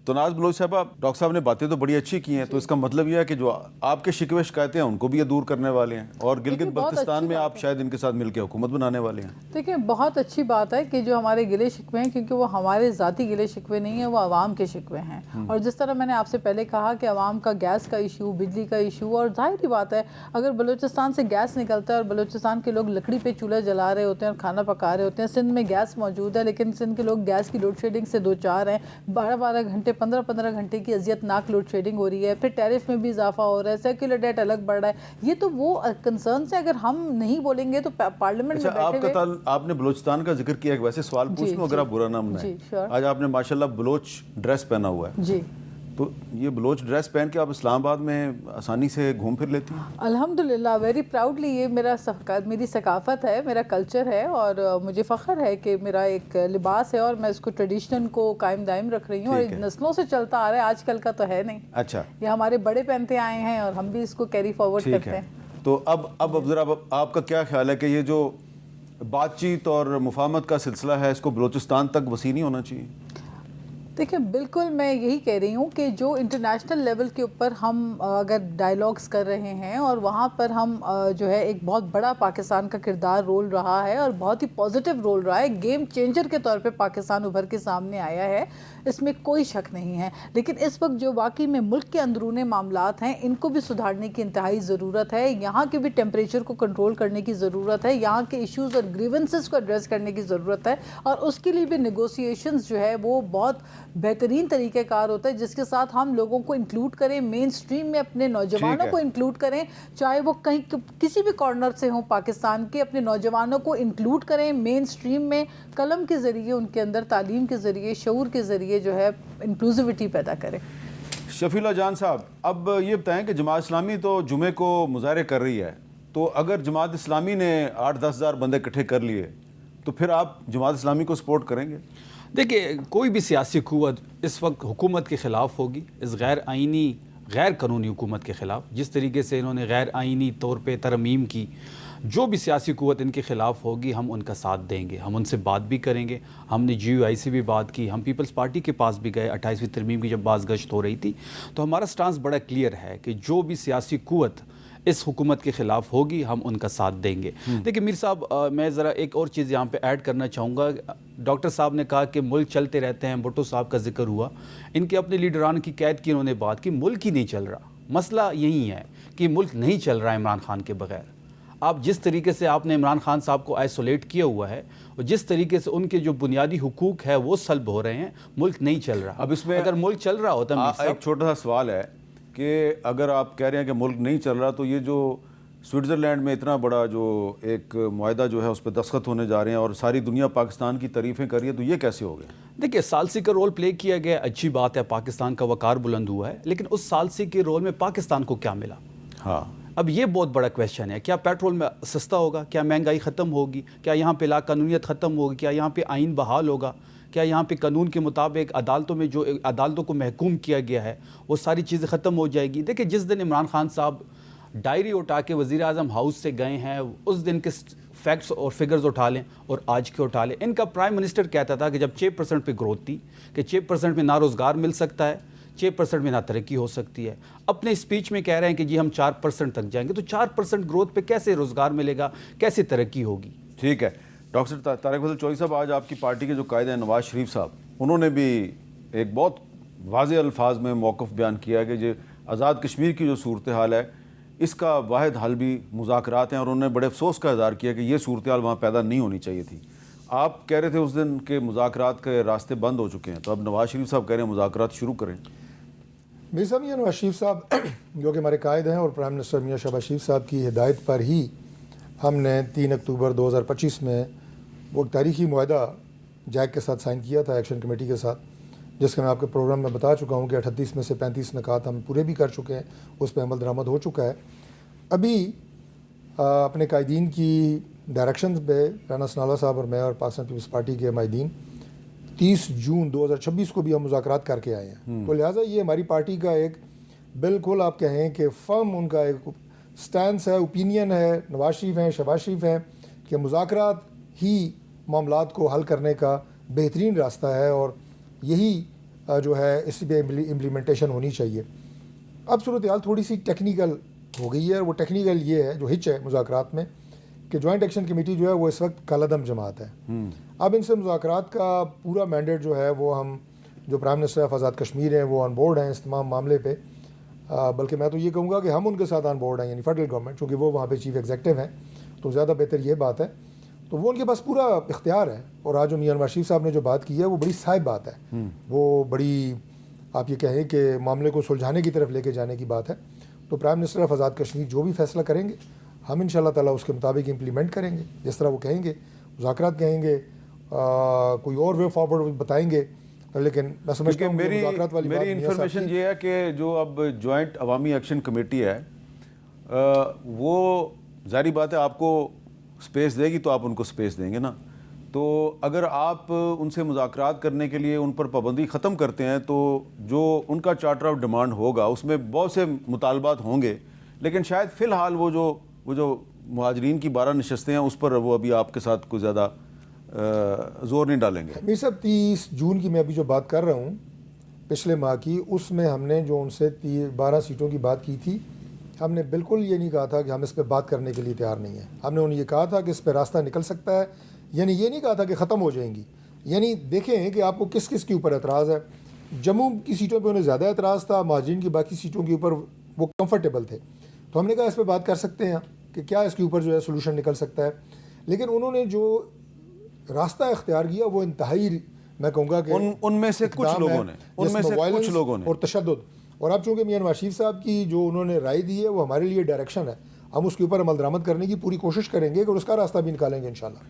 तो नाज बलोच साहबा, डॉक्टर साहब ने बातें तो बड़ी अच्छी की हैं, तो इसका मतलब यह है कि जो आपके शिकवे शिकायतें हैं उनको भी ये दूर करने वाले हैं और गिलगित बल्तिस्तान में आप शायद इनके साथ मिलकर हुकूमत बनाने वाले हैं। देखिए, बहुत अच्छी बात है कि जो हमारे गिले शिकवे हैं, क्योंकि वो हमारे ज़ाती गिले शिकवे नहीं है, वो आवाम के शिकवे हैं। और जिस तरह मैंने आपसे पहले कहा कि आवाम का गैस का इशू, बिजली का इशू, और जाहिर ही बात है अगर बलूचिस्तान से गैस निकलता है और बलूचिस्तान के लोग लकड़ी पे चूल्हा जला रहे होते हैं और खाना पका रहे होते हैं, सिंध में गैस मौजूद है लेकिन सिंध के लोग गैस की लोड शेडिंग से दो चार हैं, 12-12 घंटे 15-15 घंटे की अजियतनाक लोड शेडिंग हो रही है, फिर टैरिफ में भी इजाफा हो रहा है, सेक्युलर डेट अलग बढ़ रहा है। ये तो वो कंसर्न है, अगर हम नहीं बोलेंगे तो पार्लियामेंट में बैठे हुए। आपने बलूचिस्तान का जिक्र किया, वैसे सवाल पूछ लूं अगर आप बुरा ना मनाएं, आज आपने माशाल्लाह बलोच ड्रेस पहना हुआ है जी, तो ये बलोच ड्रेस पहन के आप इस्लामाबाद में आसानी से घूम फिर लेती हैं? अल्हम्दुलिल्लाह, वेरी प्राउडली, ये मेरी सकाफत है, मेरा कल्चर है और मुझे फ़ख्र है कि मेरा एक लिबास है और मैं इसको ट्रेडिशन को कायम दायम रख रही हूँ और नस्लों से चलता आ रहा है, आजकल का तो है नहीं। अच्छा, ये हमारे बड़े पहनते आए हैं और हम भी इसको कैरी फॉरवर्ड करते हैं। तो अब ज़रा आपका क्या ख्याल है कि ये जो बातचीत और मुफाहमत का सिलसिला है इसको बलूचिस्तान तक वसी नहीं होना चाहिए? देखिए, बिल्कुल मैं यही कह रही हूँ कि जो इंटरनेशनल लेवल के ऊपर हम अगर डायलॉग्स कर रहे हैं और वहाँ पर हम जो है एक बहुत बड़ा पाकिस्तान का किरदार रोल रहा है और बहुत ही पॉजिटिव रोल रहा है, गेम चेंजर के तौर पे पाकिस्तान उभर के सामने आया है, इसमें कोई शक नहीं है। लेकिन इस वक्त जो वाकई में मुल्क के अंदरूनी मामलात हैं इनको भी सुधारने की इंतहाई ज़रूरत है, यहाँ के भी टेम्परेचर को कंट्रोल करने की ज़रूरत है, यहाँ के इश्यूज़ और ग्रीवेंसेस को एड्रेस करने की ज़रूरत है और उसके लिए भी नेगोशिएशंस जो है वो बहुत बेहतरीन तरीक़ेकार होता है जिसके साथ हम लोगों को इंक्लूड करें, मेन स्ट्रीम में अपने नौजवानों को इंक्लूड करें, चाहे वो कहीं किसी भी कॉर्नर से हों पाकिस्तान के, अपने नौजवानों को इंक्लूड करें मेन स्ट्रीम में, कलम के ज़रिए उनके अंदर, तालीम के ज़रिए, शऊर के ज़रिए जो है इंक्लूसिविटी पैदा करें। शफीला जान साहब, अब ये बताएं कि जमात इस्लामी तो जुमे को मुजाहरे कर रही है, तो अगर जमात इस्लामी ने 8-10 हज़ार बंदे इकट्ठे कर लिए तो फिर आप जमात इस्लामी को सपोर्ट करेंगे? देखिए, कोई भी सियासी क़ुव्वत इस वक्त हुकूमत के ख़िलाफ़ होगी, इस गैर आइनी गैर कानूनी हुकूमत के ख़िलाफ़। जिस तरीके से इन्होंने गैर आइनी तौर पे तरमीम की, जो भी सियासी क़ुव्वत इनके ख़िलाफ़ होगी हम उनका साथ देंगे, हम उनसे बात भी करेंगे। हमने GUI से भी बात की, हम पीपल्स पार्टी के पास भी गए, 28वीं तरमीम की जब बाज़गश्त हो रही थी, तो हमारा स्टांस बड़ा क्लियर है कि जो भी सियासी क़ुव्वत इस हुकूमत के ख़िलाफ़ होगी हम उनका साथ देंगे। देखिए मीर साहब, मैं ज़रा एक और चीज़ यहाँ पे ऐड करना चाहूँगा। डॉक्टर साहब ने कहा कि मुल्क चलते रहते हैं, भुट्टो साहब का जिक्र हुआ, इनके अपने लीडरान की कैद की इन्होंने बात की, मुल्क ही नहीं चल रहा। मसला यही है कि मुल्क नहीं चल रहा है इमरान खान के बगैर। आप जिस तरीके से आपने इमरान खान साहब को आइसोलेट किया हुआ है और जिस तरीके से उनके जो बुनियादी हुकूक है वो सल्ब हो रहे हैं, मुल्क नहीं चल रहा। अब इसमें अगर मुल्क चल रहा होता, एक छोटा सा सवाल है कि अगर आप कह रहे हैं कि मुल्क नहीं चल रहा, तो ये जो स्विट्ज़रलैंड में इतना बड़ा जो एक मुआहदा जो है उस पर दस्तखत होने जा रहे हैं और सारी दुनिया पाकिस्तान की तारीफ़ें कर रही है, तो ये कैसे हो गया? देखिए, सालसी का रोल प्ले किया गया, अच्छी बात है, पाकिस्तान का वकार बुलंद हुआ है, लेकिन उस सालसी के रोल में पाकिस्तान को क्या मिला? हाँ, अब ये बहुत बड़ा क्वेश्चन है। क्या पेट्रोल में सस्ता होगा? क्या महंगाई ख़त्म होगी? क्या यहाँ पे लाकानूनियत ख़त्म होगी? क्या यहाँ पे आइन बहाल होगा? क्या यहाँ पे कानून के मुताबिक अदालतों में जो अदालतों को महकूम किया गया है वो सारी चीज़ें ख़त्म हो जाएगी? देखिए, जिस दिन इमरान खान साहब डायरी उठा के वज़ीर आज़म हाउस से गए हैं, उस दिन के फैक्ट्स और फिगर्स उठा लें और आज के उठा लें। इनका प्राइम मिनिस्टर कहता था कि जब 6% पे ग्रोथ थी कि 6% में ना रोज़गार मिल सकता है, 6% में ना तरक्की हो सकती है। अपने स्पीच में कह रहे हैं कि जी हम 4% तक जाएंगे, तो 4% ग्रोथ पे कैसे रोज़गार मिलेगा, कैसे तरक्की होगी? ठीक है। डॉक्टर तारिक फजल चौधरी साहब, आज आपकी पार्टी के जो कायदे हैं नवाज शरीफ साहब, उन्होंने भी एक बहुत वाज़ेह अल्फाज में मौक़िफ़ बयान किया कि जो आज़ाद कश्मीर की जो सूरत हाल है इसका वाहिद हल भी मुज़ाकरात हैं और उन्होंने बड़े अफसोस का इज़हार किया कि ये सूरत हाल वहाँ पैदा नहीं होनी चाहिए थी। आप कह रहे थे उस दिन के मुज़ाकरात के रास्ते बंद हो चुके हैं, तो अब नवाज शरीफ साहब कह रहे हैं मुज़ाकरात शुरू करें। मीर साहब, ये नवाज शरीफ साहब जो कि हमारे कायद हैं और प्राइम मिनिस्टर मियां शहबाज शरीफ साहब की हिदायत पर ही हमने 3 अक्टूबर 2025 में वो तारीखी मुआहदा जैक के साथ साइन किया था, एक्शन कमेटी के साथ, जिसका मैं आपके प्रोग्राम में बता चुका हूँ कि 38 में से 35 निकात हम पूरे भी कर चुके हैं, उस पर अमल दरामद हो चुका है। अभी अपने कायदीन की डायरेक्शन पे राना सनाल्ला साहब और मैं और पाकिस्तान पीपल्स पार्टी के माहिदीन 30 जून 2026 को भी हम मुज़ाकरात करके आए हैं। तो लिहाजा ये हमारी पार्टी का एक बिल्कुल आप कहें कि फर्म उनका एक स्टैंस है, ओपिनियन है, नवाज शरीफ हैं, शहबाज शरीफ हैं, कि मुज़ाकरात ही मामलात को हल करने का बेहतरीन रास्ता है और यही जो है इस पे इम्प्लीमेंटेशन होनी चाहिए। अब सूरत हाल थोड़ी सी टेक्निकल हो गई है, और वो टेक्निकल ये है, जो हिच है मुज़ाकरात में, कि जॉइंट एक्शन कमेटी जो है वो इस वक्त कलअदम जमात है। अब इनसे मुज़ाकरात का पूरा मैंडेट जो है वो हम, जो prime minister of Azad Kashmir हैं वो ऑन बोर्ड हैं इस तमाम मामले पे, बल्कि मैं तो ये कहूँगा कि हम उनके साथ ऑन बोर्ड हैं, यानी फेडरल गवर्नमेंट, चूँकि वो वहाँ पे चीफ एग्जीक्यूटिव हैं, तो ज़्यादा बेहतर ये बात है। तो वो उनके पास पूरा इख्तियार है। और आज जो मियां नवाज शरीफ साहब ने जो बात की है वो बड़ी साहिब बात है, वो बड़ी, आप ये कहें कि मामले को सुलझाने की तरफ लेके जाने की बात है। तो prime minister of Azad Kashmir जो भी फैसला करेंगे हम इंशाल्लाह ताला उसके मुताबिक इम्प्लीमेंट करेंगे, जिस तरह वो कहेंगे, मुज़ाकरात कहेंगे, कोई और वे फॉरवर्ड बताएंगे। लेकिन मैं समझता हूँ मेरी मुज़ाकरात वाली मेरी बात इन्फॉर्मेशन ये है कि जो अब जॉइंट अवामी एक्शन कमेटी है वो ज़ाहिर बात है आपको स्पेस देगी तो आप उनको स्पेस देंगे ना। तो अगर आप उनसे मुज़ाकरात करने के लिए उन पर पाबंदी ख़त्म करते हैं तो जो उनका चार्टर ऑफ डिमांड होगा उसमें बहुत से मुतालबात होंगे, लेकिन शायद फ़िलहाल वो जो मुहाजिरीन की 12 नशस्तें हैं उस पर वो अभी आपके साथ कोई ज़्यादा जोर नहीं डालेंगे। मीर साहब 30 जून की मैं अभी जो बात कर रहा हूँ पिछले माह की, उसमें हमने जो उनसे 12 सीटों की बात की थी, हमने बिल्कुल ये नहीं कहा था कि हम इस पर बात करने के लिए तैयार नहीं हैं। हमने उन्हें ये कहा था कि इस पर रास्ता निकल सकता है, यानी ये नहीं कहा था कि ख़त्म हो जाएंगी। यानी देखें कि आपको किस किस के ऊपर एतराज़ है। जम्मू की सीटों पे उन्हें ज़्यादा एतराज़ था, महाजरीन की बाकी सीटों के ऊपर वो कंफर्टेबल थे। तो हमने कहा इस पर बात कर सकते हैं कि क्या इसके ऊपर जो है सोल्यूशन निकल सकता है। लेकिन उन्होंने जो रास्ता इख्तियार किया वो इंतहाई, मैं कहूँगा कि उनमें से कुछ लोगों ने और तशद्दुद। और अब चूँकि मियां नवाज शरीफ साहब की जो उन्होंने राय दी है वो हमारे लिए डायरेक्शन है, हम उसके ऊपर अमल दरामद करने की पूरी कोशिश करेंगे और उसका रास्ता भी निकालेंगे इंशाल्लाह।